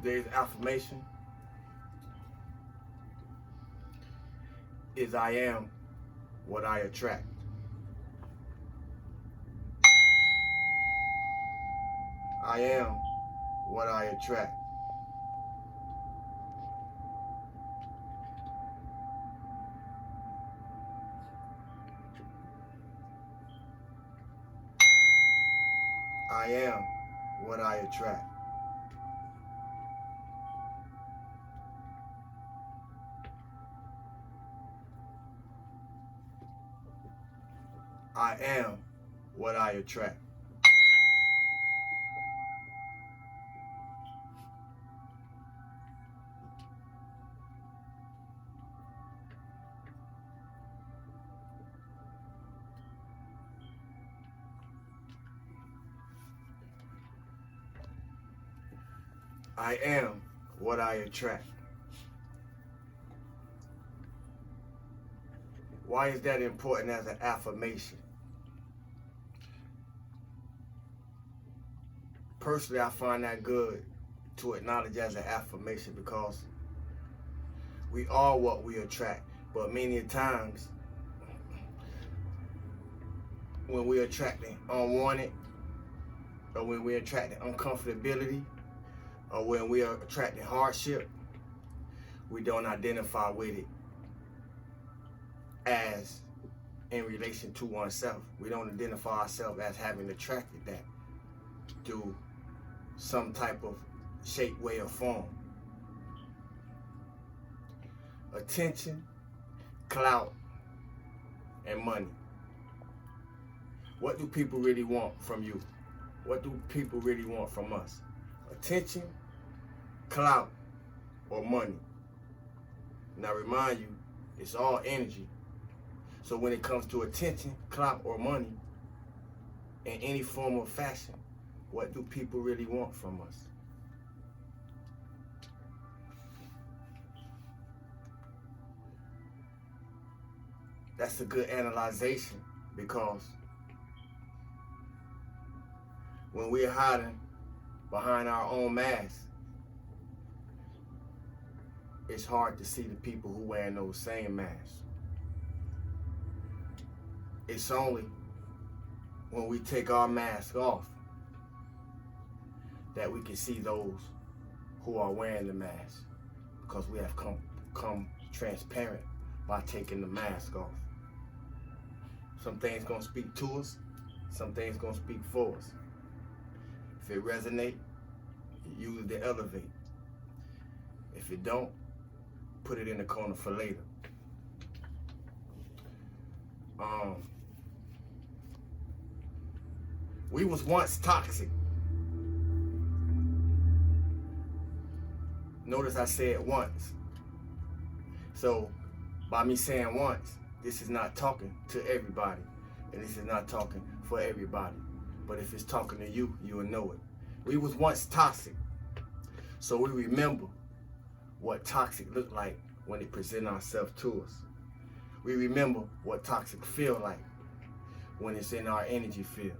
Today's affirmation is I am what I attract. I am what I attract. I am what I attract. I am what I attract. I am what I attract. Why is that important as an affirmation? Personally, I find that good to acknowledge as an affirmation because we are what we attract. But many times, when we're attracting unwanted, or when we're attracting uncomfortability, or when we are attracting hardship, we don't identify with it as in relation to oneself. We don't identify ourselves as having attracted that through some type of shape, way, or form. Attention, clout, and money. What do people really want from you? What do people really want from us? Attention, clout, or money. And I remind you, it's all energy. So when it comes to attention, clout, or money, in any form or fashion, what do people really want from us? That's a good analyzation, because when we're hiding behind our own mask, it's hard to see the people who wearing those same masks. It's only when we take our mask off that we can see those who are wearing the mask, because we have come transparent by taking the mask off. Some things gonna speak to us, some things gonna speak for us. If it resonates, use it to elevate. If it don't, put it in the corner for later. We was once toxic. Notice I said once. So by me saying once, this is not talking to everybody, and this is not talking for everybody. But if it's talking to you, you will know it. We was once toxic. So we remember what toxic looked like when it presents ourselves to us. We remember what toxic feel like when it's in our energy field.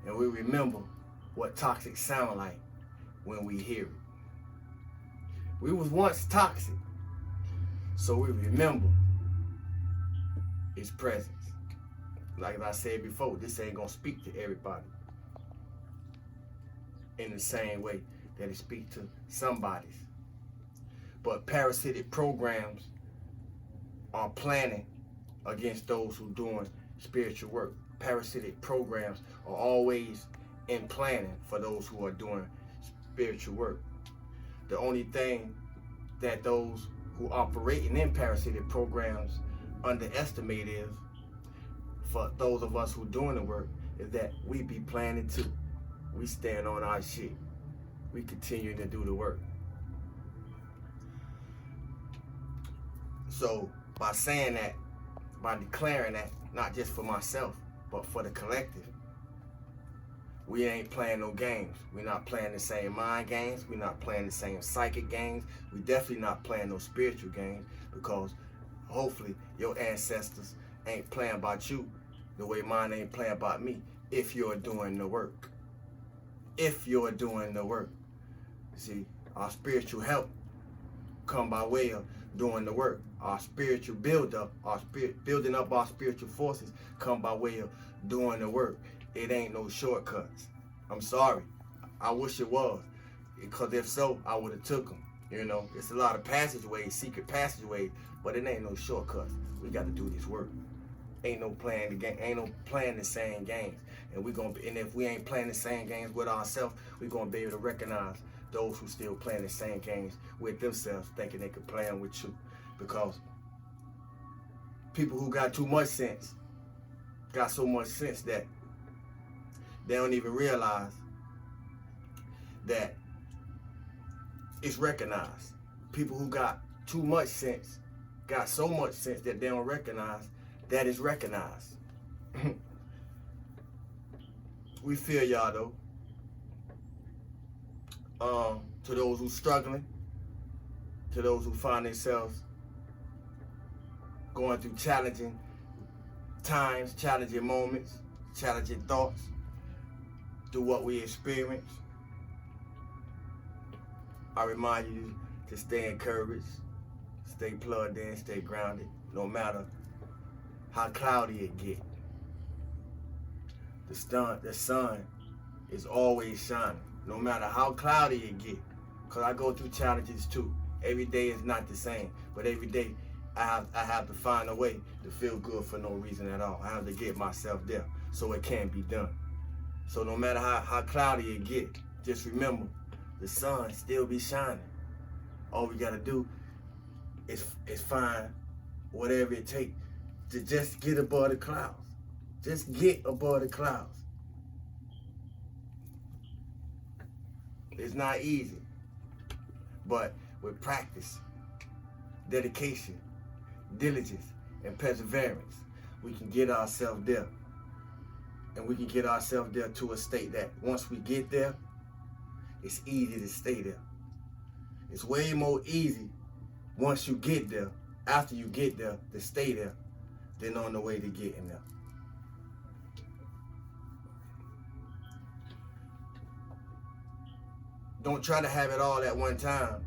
And we remember what toxic sound like when we hear it. We was once toxic, so we remember its presence. Like I said before, this ain't gonna speak to everybody in the same way that it speaks to somebody's. But parasitic programs are planning against those who doing spiritual work. Parasitic programs are always in planning for those who are doing spiritual work. The only thing that those who operating in parasitic programs underestimate is, for those of us who doing the work, is that we be planning too. We stand on our shit. We continue to do the work. So by saying that, by declaring that, not just for myself, but for the collective, we ain't playing no games. We're not playing the same mind games. We're not playing the same psychic games. We definitely not playing no spiritual games, because hopefully your ancestors ain't playing about you the way mine ain't playing about me, if you're doing the work. If you're doing the work. See, Our spiritual help come by way of doing the work. Our spiritual building up our spiritual forces come by way of doing the work. It ain't no shortcuts. I'm sorry. I wish it was, because if so, I would have took them. You know, it's a lot of passageways, secret passageways, but it ain't no shortcuts. We got to do this work. Ain't no playing the game. Ain't no playing the same games. And if we ain't playing the same games with ourselves, we're gonna be able to recognize those who still playing the same games with themselves, thinking they could play them with you. Because people who got too much sense got so much sense that they don't even realize that it's recognized. People who got too much sense got so much sense that they don't recognize that it's recognized. We feel y'all though. To those who struggling, to those who find themselves going through challenging times, challenging moments, challenging thoughts, through what we experience, I remind you to stay encouraged, stay plugged in, stay grounded, no matter how cloudy it get. The sun is always shining, no matter how cloudy it get. Cause I go through challenges too. Every day is not the same, but every day I have to find a way to feel good for no reason at all. I have to get myself there so it can be done. So no matter how cloudy it get, just remember, the sun still be shining. All we gotta do is find whatever it takes to just get above the clouds. Just get above the clouds. It's not easy, but with practice, dedication, diligence, and perseverance, we can get ourselves there. And we can get ourselves there to a state that once we get there, it's easy to stay there. It's way more easy once you get there, after you get there, to stay there than on the way to getting there. Don't try to have it all at one time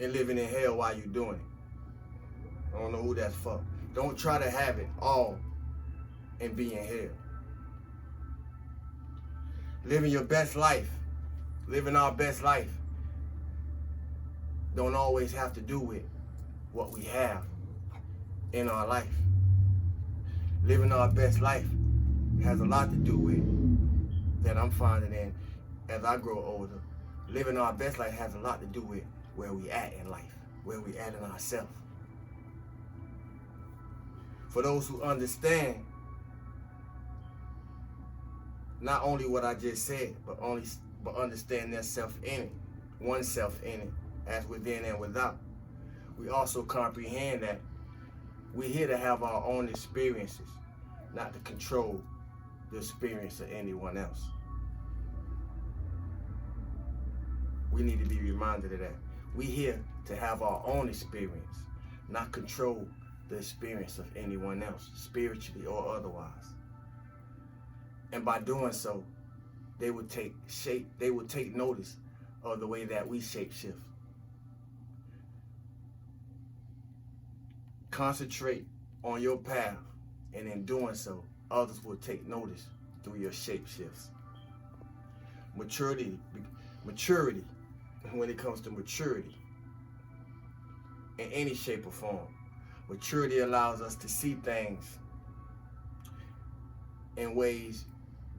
and living in hell while you're doing it. I don't know who that's for. Don't try to have it all and be in hell. Living your best life, living our best life, don't always have to do with what we have in our life. Living our best life has a lot to do with, that I'm finding in as I grow older, living our best life has a lot to do with where we at in life, where we at in ourselves. For those who understand not only what I just said, but understand their self in it, oneself in it, as within and without, we also comprehend that we're here to have our own experiences, not to control the experience of anyone else. We need to be reminded of that. We're here to have our own experience, not control the experience of anyone else, spiritually or otherwise. And by doing so, they would take notice of the way that we shapeshift. Concentrate on your path, and in doing so, others will take notice through your shapeshifts. Maturity, when it comes to maturity, in any shape or form, maturity allows us to see things in ways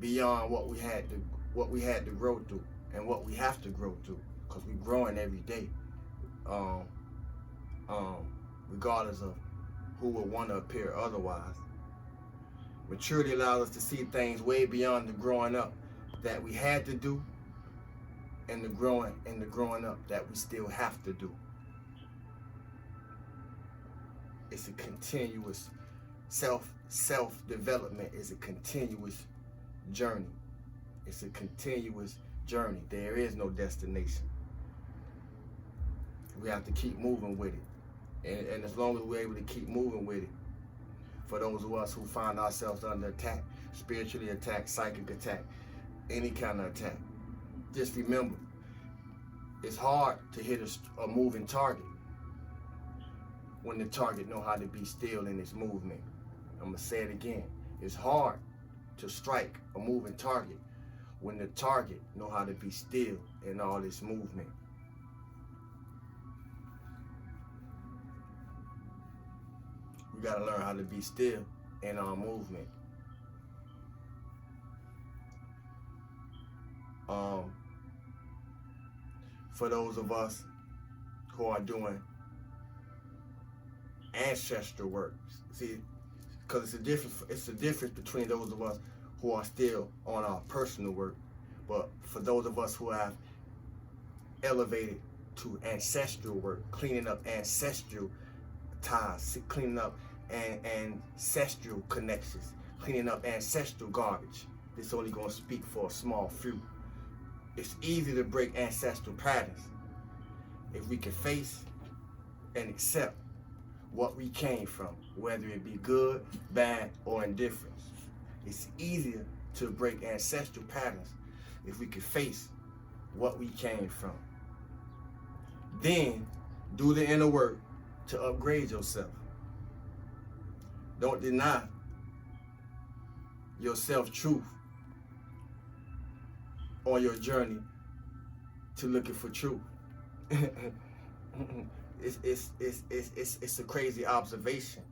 beyond what we had to grow through and what we have to grow through, because we're growing every day, regardless of who would want to appear otherwise. Maturity allows us to see things way beyond the growing up that we had to do, and the growing up that we still have to do. It's a continuous self-development is a continuous journey. It's a continuous journey. There is no destination. We have to keep moving with it. And as long as we're able to keep moving with it, for those of us who find ourselves under attack, spiritually attacked, psychic attack, any kind of attack, just remember, It's hard to hit a moving target when the target know how to be still in its movement. I'm going to say it again. It's hard to strike a moving target when the target know how to be still in all its movement. We got to learn how to be still in our movement. For those of us who are doing ancestor work, see, because it's a difference between those of us who are still on our personal work, but for those of us who have elevated to ancestral work, cleaning up ancestral ties, cleaning up ancestral connections, cleaning up ancestral garbage. This only going to speak for a small few. It's easy to break ancestral patterns if we can face and accept what we came from, whether it be good, bad, or indifference. It's easier to break ancestral patterns if we can face what we came from. Then do the inner work to upgrade yourself. Don't deny your self-truth on your journey to looking for truth. It's a crazy observation,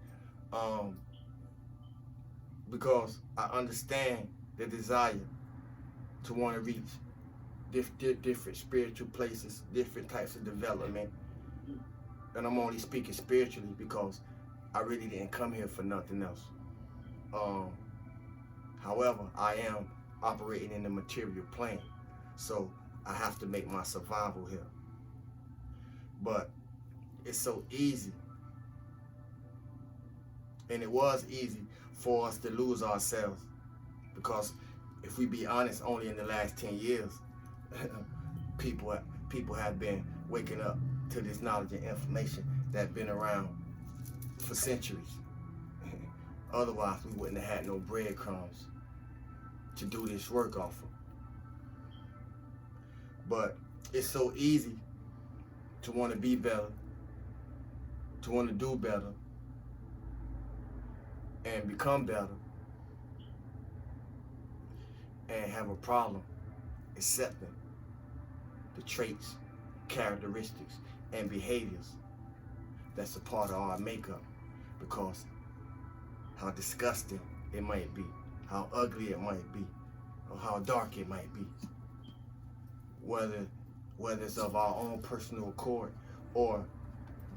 because I understand the desire to want to reach different spiritual places, different types of development, and I'm only speaking spiritually because I really didn't come here for nothing else. However, I am operating in the material plane, so I have to make my survival here. But it's so easy, and it was easy for us to lose ourselves, because if we be honest, only in the last 10 years, people have been waking up to this knowledge and information that's been around for centuries. Otherwise, we wouldn't have had no breadcrumbs to do this work off of. But it's so easy to want to be better, to want to do better, and become better, and have a problem accepting the traits, characteristics, and behaviors that's a part of our makeup, because how disgusting it might be, how ugly it might be, or how dark it might be, whether it's of our own personal accord or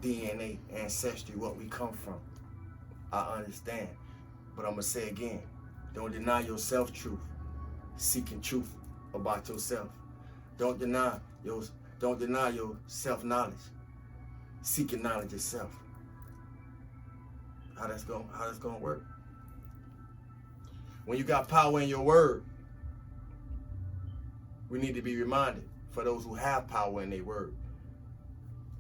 DNA, ancestry, what we come from. I understand, but I'm gonna say again, don't deny your self-truth, seeking truth about yourself. Don't deny your self-knowledge, seeking knowledge itself. How that's gonna work? When you got power in your word, we need to be reminded, for those who have power in their word.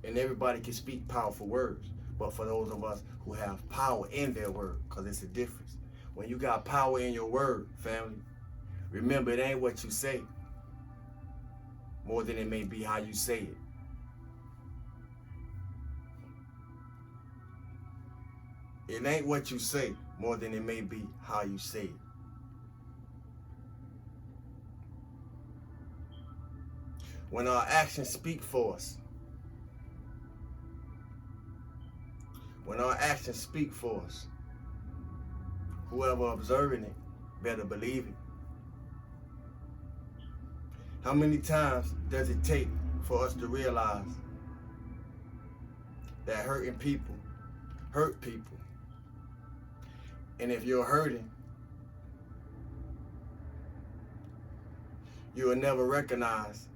And everybody can speak powerful words, but for those of us who have power in their word, because it's a difference. When you got power in your word, family, remember, it ain't what you say more than it may be how you say it. It ain't what you say more than it may be how you say it. When our actions speak for us, whoever observing it better believe it. How many times does it take for us to realize that hurting people hurt people? And if you're hurting, you will never recognize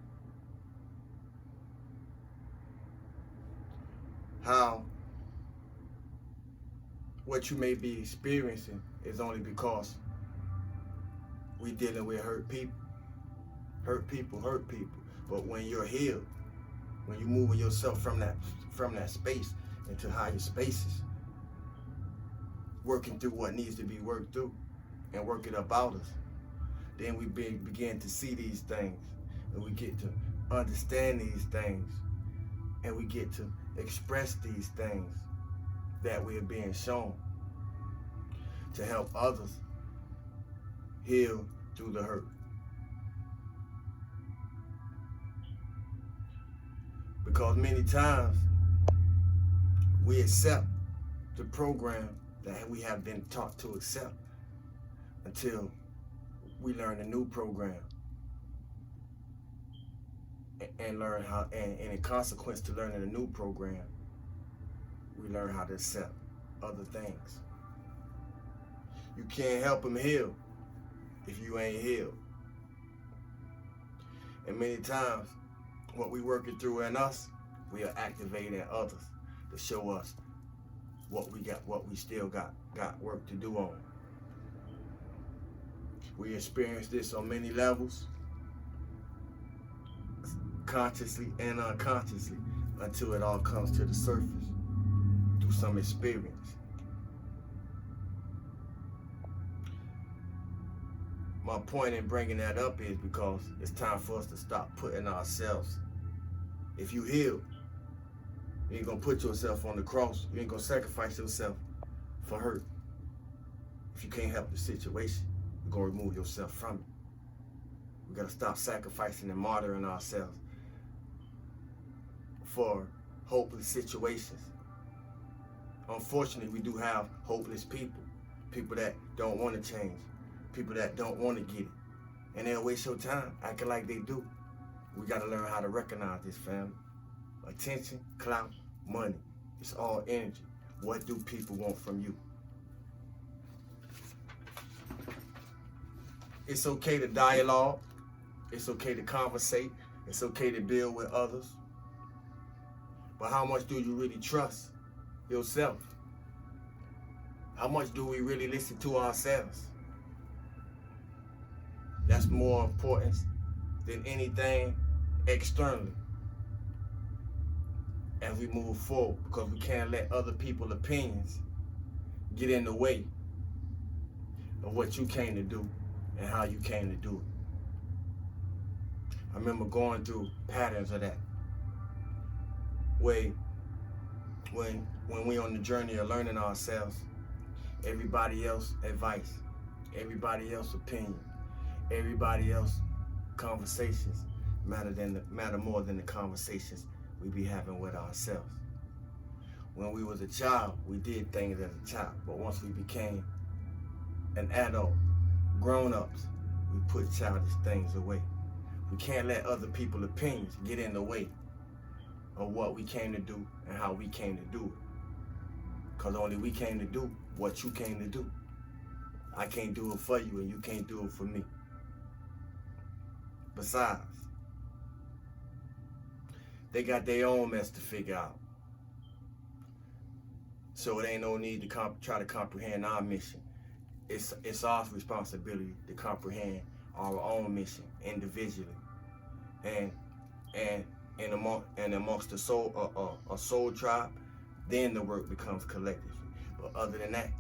how what you may be experiencing is only because we dealing with hurt people. Hurt people. But when you're healed, when you moving yourself from that space into higher spaces, working through what needs to be worked through and work it about us, then we begin to see these things, and we get to understand these things, and we get to express these things that we are being shown to help others heal through the hurt. Because many times we accept the program that we have been taught to accept until we learn a new program and learn how, and in consequence to learning a new program, we learn how to accept other things. You can't help them heal if you ain't healed. And many times, what we working through in us, we are activating others to show us what we got, what we still got work to do on. We experience this on many levels, consciously and unconsciously, until it all comes to the surface through some experience. My point in bringing that up is because it's time for us to stop putting ourselves. If you heal, you ain't gonna put yourself on the cross. You ain't gonna sacrifice yourself for hurt. If you can't help the situation, you're gonna remove yourself from it. We gotta stop sacrificing and martyring ourselves for hopeless situations. Unfortunately, we do have hopeless people. People that don't want to change. People that don't want to get it. And they'll waste your time acting like they do. We got to learn how to recognize this, family. Attention, clout, money. It's all energy. What do people want from you? It's okay to dialogue. It's okay to conversate. It's okay to build with others. But how much do you really trust yourself? How much do we really listen to ourselves? That's more important than anything externally as we move forward, because we can't let other people's opinions get in the way of what you came to do and how you came to do it. I remember going through patterns of that. When we on the journey of learning ourselves, everybody else advice, everybody else opinion, everybody else conversations matter more than the conversations we be having with ourselves. When we was a child, we did things as a child, but once we became an adult, grown-ups, we put childish things away. We can't let other people's opinions get in the way of what we came to do and how we came to do it. Because only we came to do what you came to do. I can't do it for you and you can't do it for me. Besides, they got their own mess to figure out. So it ain't no need to try to comprehend our mission. It's our responsibility to comprehend our own mission individually, and amongst the soul, a soul tribe. Then the work becomes collective. But other than that,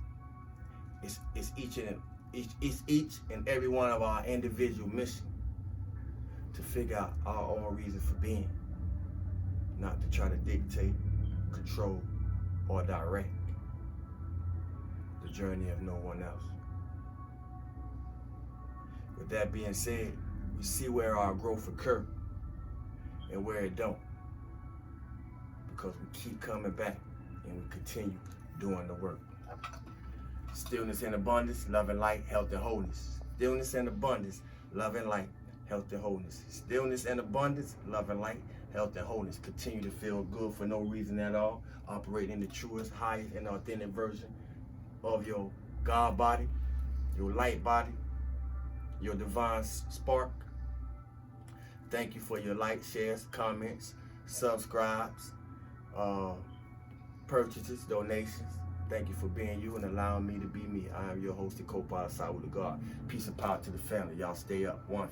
it's each and every one of our individual mission to figure out our own reason for being, not to try to dictate, control, or direct the journey of no one else. With that being said, we see where our growth occurs and where it don't, because we keep coming back and we continue doing the work. Stillness and abundance, love and light, health and wholeness. Stillness and abundance, love and light, health and wholeness. Stillness and abundance, love and light, health and wholeness. Continue to feel good for no reason at all. Operate in the truest, highest, and authentic version of your God body, your light body, your divine spark. Thank you for your likes, shares, comments, subscribes, purchases, donations. Thank you for being you and allowing me to be me. I am your host and co-pilot, Side with the God. Peace and power to the family. Y'all stay up. One.